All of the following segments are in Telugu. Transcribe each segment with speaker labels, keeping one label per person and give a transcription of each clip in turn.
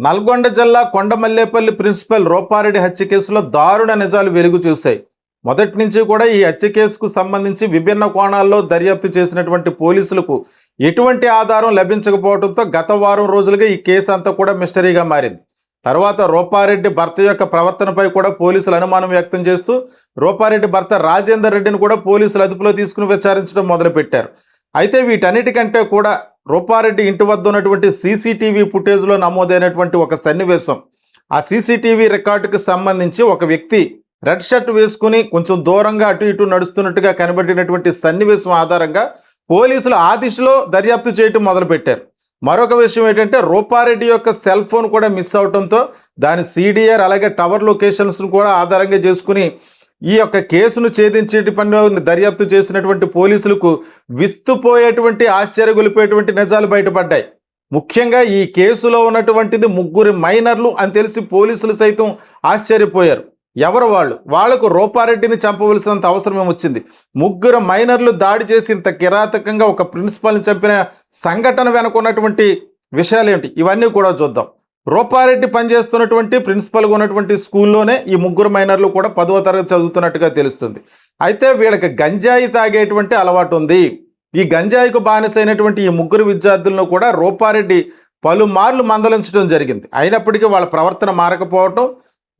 Speaker 1: నల్గొండ జిల్లా కొండమల్లేపల్లి ప్రిన్సిపల్ రూపారెడ్డి హత్య కేసులో దారుణ నిజాలు వెలుగు చూశాయి. మొదటి నుంచి కూడా ఈ హత్య కేసుకు సంబంధించి విభిన్న కోణాల్లో దర్యాప్తు చేసినటువంటి పోలీసులకు ఎటువంటి ఆధారం లభించకపోవడంతో గత వారం రోజులుగా ఈ కేసు అంతా కూడా మిస్టరీగా మారింది. తర్వాత రూపారెడ్డి భర్త యొక్క ప్రవర్తనపై కూడా పోలీసులు అనుమానం వ్యక్తం చేస్తూ రూపారెడ్డి భర్త రాజేందర్ రెడ్డిని కూడా పోలీసులు అదుపులో తీసుకుని విచారించడం మొదలుపెట్టారు. అయితే వీటన్నిటికంటే కూడా రూపారెడ్డి ఇంటి వద్ద ఉన్నటువంటి సీసీటీవీ ఫుటేజ్లో నమోదైనటువంటి ఒక సన్నివేశం, ఆ సీసీటీవీ రికార్డుకు సంబంధించి ఒక వ్యక్తి రెడ్ షర్ట్ వేసుకుని కొంచెం దూరంగా అటు ఇటు నడుస్తున్నట్టుగా కనబడినటువంటి సన్నివేశం ఆధారంగా పోలీసులు ఆ దిశలో దర్యాప్తు చేయటం మొదలుపెట్టారు. మరొక విషయం ఏంటంటే రూపారెడ్డి యొక్క సెల్ ఫోన్ కూడా మిస్ అవడంతో దాని సిడిఆర్ అలాగే టవర్ లొకేషన్స్ను కూడా ఆధారంగా చేసుకుని ఈ యొక్క కేసును ఛేదించే పనిలో దర్యాప్తు చేసినటువంటి పోలీసులకు విస్తుపోయేటువంటి ఆశ్చర్యగొలిపేటువంటి నిజాలు బయటపడ్డాయి. ముఖ్యంగా ఈ కేసులో ఉన్నటువంటిది ముగ్గురు మైనర్లు అని తెలిసి పోలీసులు సైతం ఆశ్చర్యపోయారు. ఎవరు వాళ్లకు రూపారెడ్డిని చంపవలసినంత అవసరం ఏమొచ్చింది? ముగ్గురు మైనర్లు దాడి చేసి ఇంత కిరాతకంగా ఒక ప్రిన్సిపల్ని చంపిన సంఘటన వెనుకున్నటువంటి విషయాలు ఏమిటి? ఇవన్నీ కూడా చూద్దాం. రూపారెడ్డి పనిచేస్తున్నటువంటి ప్రిన్సిపల్గా ఉన్నటువంటి స్కూల్లోనే ఈ ముగ్గురు మైనర్లు కూడా 10వ తరగతి చదువుతున్నట్టుగా తెలుస్తుంది. అయితే వీళ్ళకి గంజాయి తాగేటువంటి అలవాటు ఉంది. ఈ గంజాయికు బానిసైనటువంటి ఈ ముగ్గురు విద్యార్థులను కూడా రూపారెడ్డి పలుమార్లు మందలించడం జరిగింది. అయినప్పటికీ వాళ్ళ ప్రవర్తన మారకపోవటం,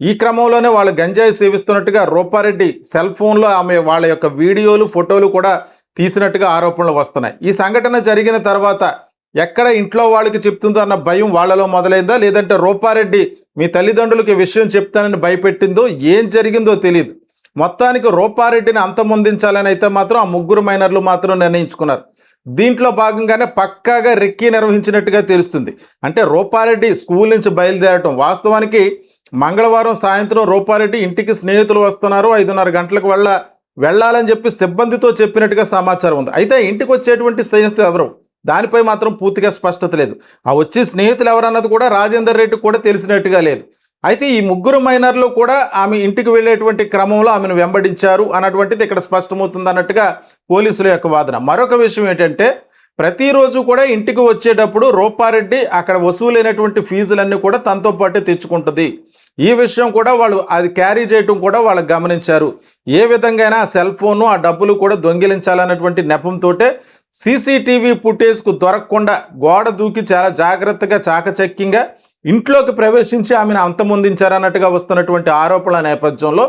Speaker 1: ఈ క్రమంలోనే వాళ్ళు గంజాయి సేవిస్తున్నట్టుగా రూపారెడ్డి సెల్ ఫోన్లో ఆమె వాళ్ళ యొక్క వీడియోలు ఫోటోలు కూడా తీసినట్టుగా ఆరోపణలు వస్తున్నాయి. ఈ సంఘటన జరిగిన తర్వాత ఎక్కడ ఇంట్లో వాళ్ళకి చెప్తుందో అన్న భయం వాళ్ళలో మొదలైందా, లేదంటే రూపారెడ్డి మీ తల్లిదండ్రులకి విషయం చెప్తానని భయపెట్టిందో, ఏం జరిగిందో తెలియదు. మొత్తానికి రూపారెడ్డిని అంతమొందించాలని అయితే మాత్రం ఆ ముగ్గురు మైనర్లు మాత్రం నిర్ణయించుకున్నారు. దీంట్లో భాగంగానే పక్కాగా రెక్కీ నిర్వహించినట్టుగా తెలుస్తుంది. అంటే రూపారెడ్డి స్కూల్ నుంచి బయలుదేరటం, వాస్తవానికి మంగళవారం సాయంత్రం రూపారెడ్డి ఇంటికి స్నేహితులు వస్తున్నారు, 5:30 గంటలకు వెళ్ళాలని చెప్పి సిబ్బందితో చెప్పినట్టుగా సమాచారం ఉంది. అయితే ఇంటికి వచ్చేటువంటి స్నేహితులు ఎవరు, దానిపై మాత్రం పూర్తిగా స్పష్టత లేదు. ఆ వచ్చే స్నేహితులు ఎవరన్నది కూడా రాజేందర్ రెడ్డి కూడా తెలిసినట్టుగా లేదు. అయితే ఈ ముగ్గురు మైనర్లు కూడా ఆమె ఇంటికి వెళ్ళేటువంటి క్రమంలో ఆమెను వెంబడించారు అన్నటువంటిది ఇక్కడ స్పష్టమవుతుంది అన్నట్టుగా పోలీసుల యొక్క వాదన. మరొక విషయం ఏంటంటే ప్రతిరోజు కూడా ఇంటికి వచ్చేటప్పుడు రూపారెడ్డి అక్కడ వసూలైనటువంటి ఫీజులన్నీ కూడా తనతో పాటే తెచ్చుకుంటుంది. ఈ విషయం కూడా వాళ్ళు అది క్యారీ చేయటం కూడా వాళ్ళు గమనించారు. ఏ విధంగా ఆ సెల్ ఫోను ఆ డబ్బులు కూడా దొంగిలించాలన్నటువంటి నెపంతోటే సీసీటీవీ ఫుటేజ్కు దొరకకుండా గోడ దూకి చాలా జాగ్రత్తగా చాకచక్యంగా ఇంట్లోకి ప్రవేశించి ఆమెను అంతమొందించారన్నట్టుగా వస్తున్నటువంటి ఆరోపణల నేపథ్యంలో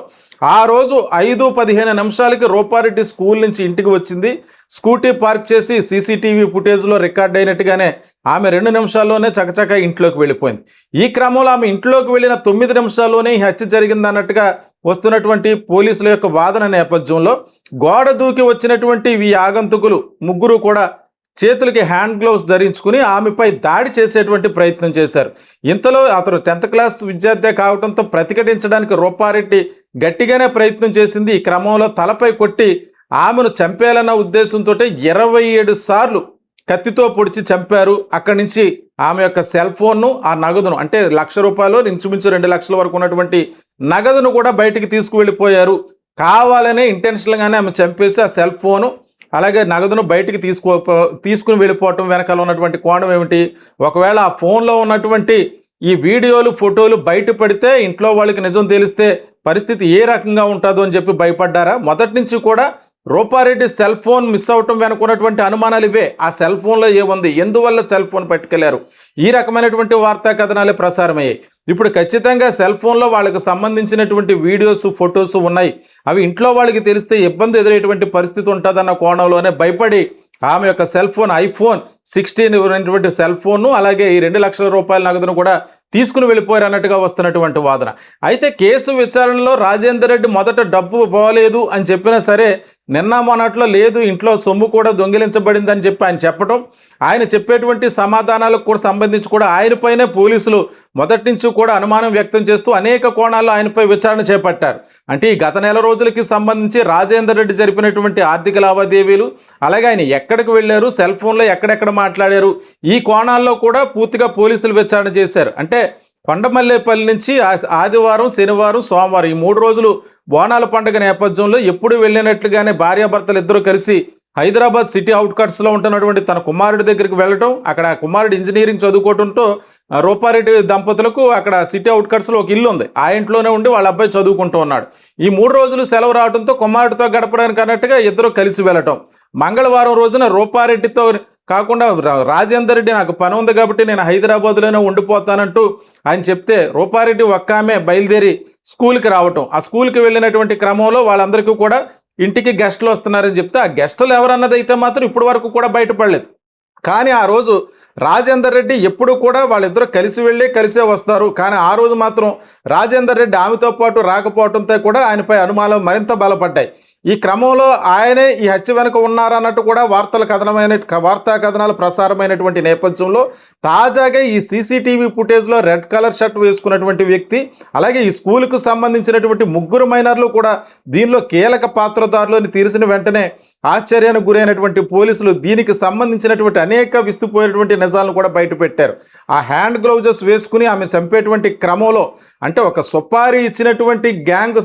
Speaker 1: ఆ రోజు 5:15 నిమిషాలకి రూపారెడ్డి స్కూల్ నుంచి ఇంటికి వచ్చింది. స్కూటీ పార్క్ చేసి సీసీటీవీ ఫుటేజ్లో రికార్డ్ అయినట్టుగానే ఆమె 2 నిమిషాల్లోనే చకచక ఇంట్లోకి వెళ్ళిపోయింది. ఈ క్రమంలో ఆమె ఇంట్లోకి వెళ్ళిన 9 నిమిషాల్లోనే ఈ హత్య జరిగిందన్నట్టుగా వస్తున్నటువంటి పోలీసుల యొక్క వాదన నేపథ్యంలో గోడ దూకి వచ్చినటువంటి ఈ ఆగంతుకులు ముగ్గురు కూడా చేతులకి హ్యాండ్ గ్లౌస్ ధరించుకుని ఆమెపై దాడి చేసేటువంటి ప్రయత్నం చేశారు. ఇంతలో అతను 10th క్లాస్ విద్యార్థి కావడంతో ప్రతిఘటించడానికి రూపారెడ్డి గట్టిగానే ప్రయత్నం చేసింది. ఈ క్రమంలో తలపై కొట్టి ఆమెను చంపేయాలన్న ఉద్దేశంతో 27 సార్లు కత్తితో పొడిచి చంపారు. అక్కడి నుంచి ఆమె యొక్క సెల్ ఫోన్ను, ఆ నగదును, అంటే ₹1,00,000 ఇంచుమించు 2 లక్షల వరకు ఉన్నటువంటి నగదును కూడా బయటికి తీసుకువెళ్ళిపోయారు. కావాలనే ఇంటెన్షనల్గానే ఆమె చంపేసి ఆ సెల్ ఫోను అలాగే నగదును బయటికి తీసుకుని వెళ్ళిపోవటం వెనకాల ఉన్నటువంటి కోణం ఏమిటి? ఒకవేళ ఆ ఫోన్లో ఉన్నటువంటి ఈ వీడియోలు ఫోటోలు బయటపడితే ఇంట్లో వాళ్ళకి నిజం తెలిస్తే పరిస్థితి ఏ రకంగా ఉంటుందో అని చెప్పి భయపడ్డారా? మొదటి నుంచి కూడా రూపారెడ్డి సెల్ ఫోన్ మిస్ అవటం వెనుకున్నటువంటి అనుమానాలు ఇవే. ఆ సెల్ ఫోన్లో ఏముంది, ఎందువల్ల సెల్ ఫోన్ పట్టుకెళ్లారు, ఈ రకమైనటువంటి వార్తా కథనాలే ప్రసారమయ్యాయి. ఇప్పుడు ఖచ్చితంగా సెల్ ఫోన్లో వాళ్ళకి సంబంధించినటువంటి వీడియోస్ ఫొటోస్ ఉన్నాయి. అవి ఇంట్లో వాళ్ళకి తెలిస్తే ఇబ్బంది ఎదురయ్యేటువంటి పరిస్థితి ఉంటుందన్న కోణంలోనే భయపడి ఆమె యొక్క సెల్ ఫోన్ iPhone 16 ఉన్నటువంటి సెల్ ఫోన్ను అలాగే ఈ ₹2 లక్షల నగదును కూడా తీసుకుని వెళ్ళిపోయారు అన్నట్టుగా వస్తున్నటువంటి వాదన. అయితే కేసు విచారణలో రాజేందర్ రెడ్డి మొదట డబ్బు పోలేదు అని చెప్పినా సరే నిన్న మొన్నట్లో లేదు, ఇంట్లో సొమ్ము కూడా దొంగిలించబడిందని చెప్పి ఆయన చెప్పడం, ఆయన చెప్పేటువంటి సమాధానాలకు కూడా సంబంధించి కూడా ఆయనపైనే పోలీసులు మొదటి నుంచి కూడా అనుమానం వ్యక్తం చేస్తూ అనేక కోణాల్లో ఆయనపై విచారణ చేపట్టారు. అంటే ఈ గత నెల రోజులకి సంబంధించి రాజేందర్ రెడ్డి జరిపినటువంటి ఆర్థిక లావాదేవీలు, అలాగే ఆయన ఎక్కడికి వెళ్ళారు, సెల్ ఫోన్లో ఎక్కడెక్కడ మాట్లాడారు, ఈ కోణాల్లో కూడా పూర్తిగా పోలీసులు విచారణ చేశారు. అంటే కొండమల్లేపల్లి నుంచి ఆదివారం, శనివారం, సోమవారం ఈ 3 రోజులు బోనాల పండుగ నేపథ్యంలో ఎప్పుడు వెళ్ళినట్లుగానే భార్యాభర్తలు ఇద్దరు కలిసి హైదరాబాద్ సిటీ అవుట్‌కట్స్‌లో ఉంటున్నటువంటి తన కుమారుడి దగ్గరికి వెళ్ళటం, అక్కడ ఆ కుమారుడు ఇంజినీరింగ్ చదువుకోవటంతో రూపారెడ్డి దంపతులకు అక్కడ సిటీ అవుట్‌కట్స్‌లో ఒక ఇల్లుంది. ఆ ఇంట్లోనే ఉండి వాళ్ళ అబ్బాయి చదువుకుంటూ ఉన్నాడు. ఈ 3 రోజులు సెలవు రావడంతో కుమారుడితో గడపడానికి అన్నట్టుగా ఇద్దరు కలిసి వెళ్ళటం. మంగళవారం రోజున రూపారెడ్డితో కాకుండా రాజేందర్ రెడ్డి నాకు పని ఉంది కాబట్టి నేను హైదరాబాద్‌లోనే ఉండిపోతానంటూ ఆయన చెప్తే, రూపారెడ్డి ఒక్కామె బయలుదేరి స్కూల్‌కి రావటం. ఆ స్కూల్‌కి వెళ్ళినటువంటి క్రమంలో వాళ్ళందరికీ కూడా ఇంటికి గెస్టులు వస్తున్నారని చెప్తే, ఆ గెస్టులు ఎవరన్నదైతే మాత్రం ఇప్పటి వరకు కూడా బయటపడలేదు. కానీ ఆ రోజు రాజేందర్ రెడ్డి ఎప్పుడు కూడా వాళ్ళిద్దరూ కలిసి వెళ్ళి కలిసే వస్తారు. కానీ ఆ రోజు మాత్రం రాజేందర్ రెడ్డి ఆమెతో పాటు రాకపోవడంతో కూడా ఆయనపై అనుమానాలు మరింత బలపడ్డాయి. ఈ క్రమంలో ఆయనే ఈ హత్య వెనుక ఉన్నారన్నట్టు కూడా వార్తా కథనాలు ప్రసారమైనటువంటి నేపథ్యంలో తాజాగా ఈ సీసీటీవీ ఫుటేజ్లో రెడ్ కలర్ షర్ట్ వేసుకున్నటువంటి వ్యక్తి, అలాగే ఈ స్కూలుకు సంబంధించినటువంటి ముగ్గురు మైనర్లు కూడా దీనిలో కీలక పాత్రధారులు అని తెలిసిన వెంటనే ఆశ్చర్యానికి గురైనటువంటి పోలీసులు దీనికి సంబంధించినటువంటి అనేక విస్తుపోయినటువంటి నిజాలను కూడా బయటపెట్టారు. ఆ హ్యాండ్ గ్లౌజెస్ వేసుకుని ఆమె చంపేటువంటి క్రమంలో, అంటే ఒక సుపారీ ఇచ్చినటువంటి గ్యాంగ్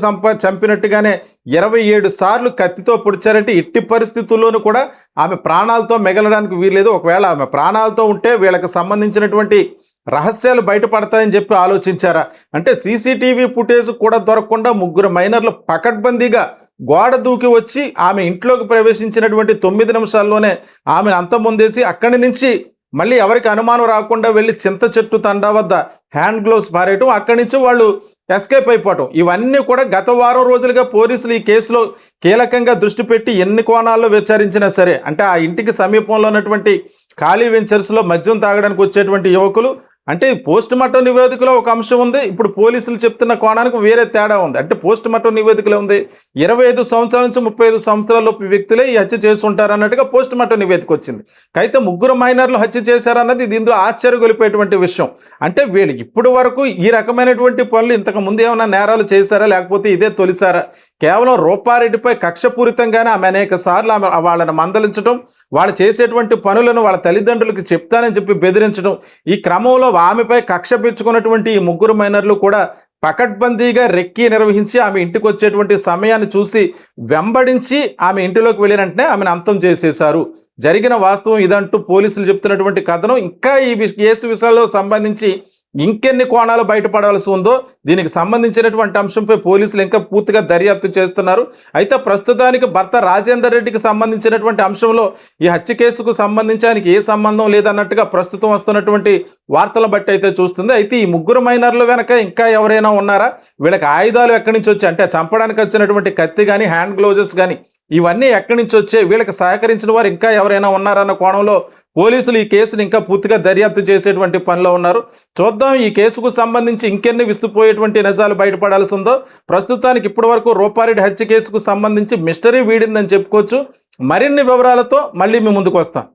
Speaker 1: చంపినట్టుగానే 27 సార్లు కత్తితో పొడిచారంటే ఎట్టి పరిస్థితుల్లోనూ కూడా ఆమె ప్రాణాలతో మిగలడానికి వీల్లేదు. ఒకవేళ ఆమె ప్రాణాలతో ఉంటే వీళ్ళకి సంబంధించినటువంటి రహస్యాలు బయటపడతాయని చెప్పి ఆలోచించారా? అంటే సీసీటీవీ ఫుటేజ్ కూడా దొరకకుండా ముగ్గురు మైనర్లు పకడ్బందీగా గోడ దూకి వచ్చి ఆమె ఇంట్లోకి ప్రవేశించినటువంటి 9 నిమిషాల్లోనే ఆమెను అంతమొందేసి అక్కడి నుంచి మళ్ళీ ఎవరికి అనుమానం రాకుండా వెళ్ళి చింత చెట్టు తండా వద్ద హ్యాండ్ గ్లోవ్స్ పారేయటం, అక్కడి నుంచి వాళ్ళు ఎస్కేప్ అయిపోవటం, ఇవన్నీ కూడా గత వారం రోజులుగా పోలీసులు ఈ కేసులో కీలకంగా దృష్టి పెట్టి ఎన్ని కోణాల్లో విచారించినా సరే, అంటే ఆ ఇంటికి సమీపంలో ఉన్నటువంటి ఖాళీ వెంచర్స్లో మద్యం తాగడానికి వచ్చేటువంటి యువకులు, అంటే పోస్ట్ మార్టం నివేదికలో ఒక అంశం ఉంది, ఇప్పుడు పోలీసులు చెప్తున్న కోణానికి వేరే తేడా ఉంది. అంటే పోస్ట్ మార్టం నివేదికలో ఉంది 25 సంవత్సరాల నుంచి 35 సంవత్సరాల వ్యక్తులే ఈ హత్య చేసి ఉంటారు అన్నట్టుగా పోస్ట్ మార్టం నివేదిక వచ్చింది. అయితే ముగ్గురు మైనర్లు హత్య చేశారన్నది దీంట్లో ఆశ్చర్యగొలిపేటువంటి విషయం. అంటే వీళ్ళు ఇప్పటి వరకు ఈ రకమైనటువంటి పనులు ఇంతకు ముందు ఏమైనా నేరాలు చేశారా, లేకపోతే ఇదే తొలిసారా? కేవలం రూపారెడ్డిపై కక్షపూరితంగానే ఆమె అనేక సార్లు వాళ్ళని మందలించడం, వాళ్ళు చేసేటువంటి పనులను వాళ్ళ తల్లిదండ్రులకు చెప్తానని చెప్పి బెదిరించడం, ఈ క్రమంలో ఆమెపై కక్ష పెంచుకున్నటువంటి ఈ ముగ్గురు మైనర్లు కూడా పకడ్బందీగా రెక్కి నిర్వహించి ఆమె ఇంటికి వచ్చేటువంటి సమయాన్ని చూసి వెంబడించి ఆమె ఇంటిలోకి వెళ్ళినంటనే ఆమెను అంతం చేసేశారు. జరిగిన వాస్తవం ఇదంటూ పోలీసులు చెప్తున్నటువంటి కథనం. ఇంకా ఈ కేసు విషయాల్లో సంబంధించి ఇంకెన్ని కోణాలు బయటపడవలసి ఉందో, దీనికి సంబంధించినటువంటి అంశంపై పోలీసులు ఇంకా పూర్తిగా దర్యాప్తు చేస్తున్నారు. అయితే ప్రస్తుతానికి భర్త రాజేందర్ రెడ్డికి సంబంధించినటువంటి అంశంలో ఈ హత్య కేసుకు సంబంధించి ఆయనకి ఏ సంబంధం లేదన్నట్టుగా ప్రస్తుతం వస్తున్నటువంటి వార్తలను బట్టి అయితే చూస్తుంది. అయితే ఈ ముగ్గురు మైనర్ల వెనక ఇంకా ఎవరైనా ఉన్నారా, వీళ్ళకి ఆయుధాలు ఎక్కడి నుంచి వచ్చాయి, అంటే చంపడానికి వచ్చినటువంటి కత్తి కానీ హ్యాండ్ గ్లౌజెస్ కానీ ఇవన్నీ ఎక్కడి నుంచి వచ్చాయి, వీళ్ళకి సహకరించిన వారు ఇంకా ఎవరైనా ఉన్నారన్న కోణంలో పోలీసులు ఈ కేసును ఇంకా పూర్తిగా దర్యాప్తు చేసేటువంటి పనిలో ఉన్నారు. చూద్దాం ఈ కేసుకు సంబంధించి ఇంకెన్ని విస్తుపోయేటువంటి నిజాలు బయటపడాల్సి ఉందో. ప్రస్తుతానికి ఇప్పటి వరకు రూపారెడ్డి హత్య కేసుకు సంబంధించి మిస్టరీ వీడిందని చెప్పుకోవచ్చు. మరిన్ని వివరాలతో మళ్ళీ మీ ముందుకు వస్తాం.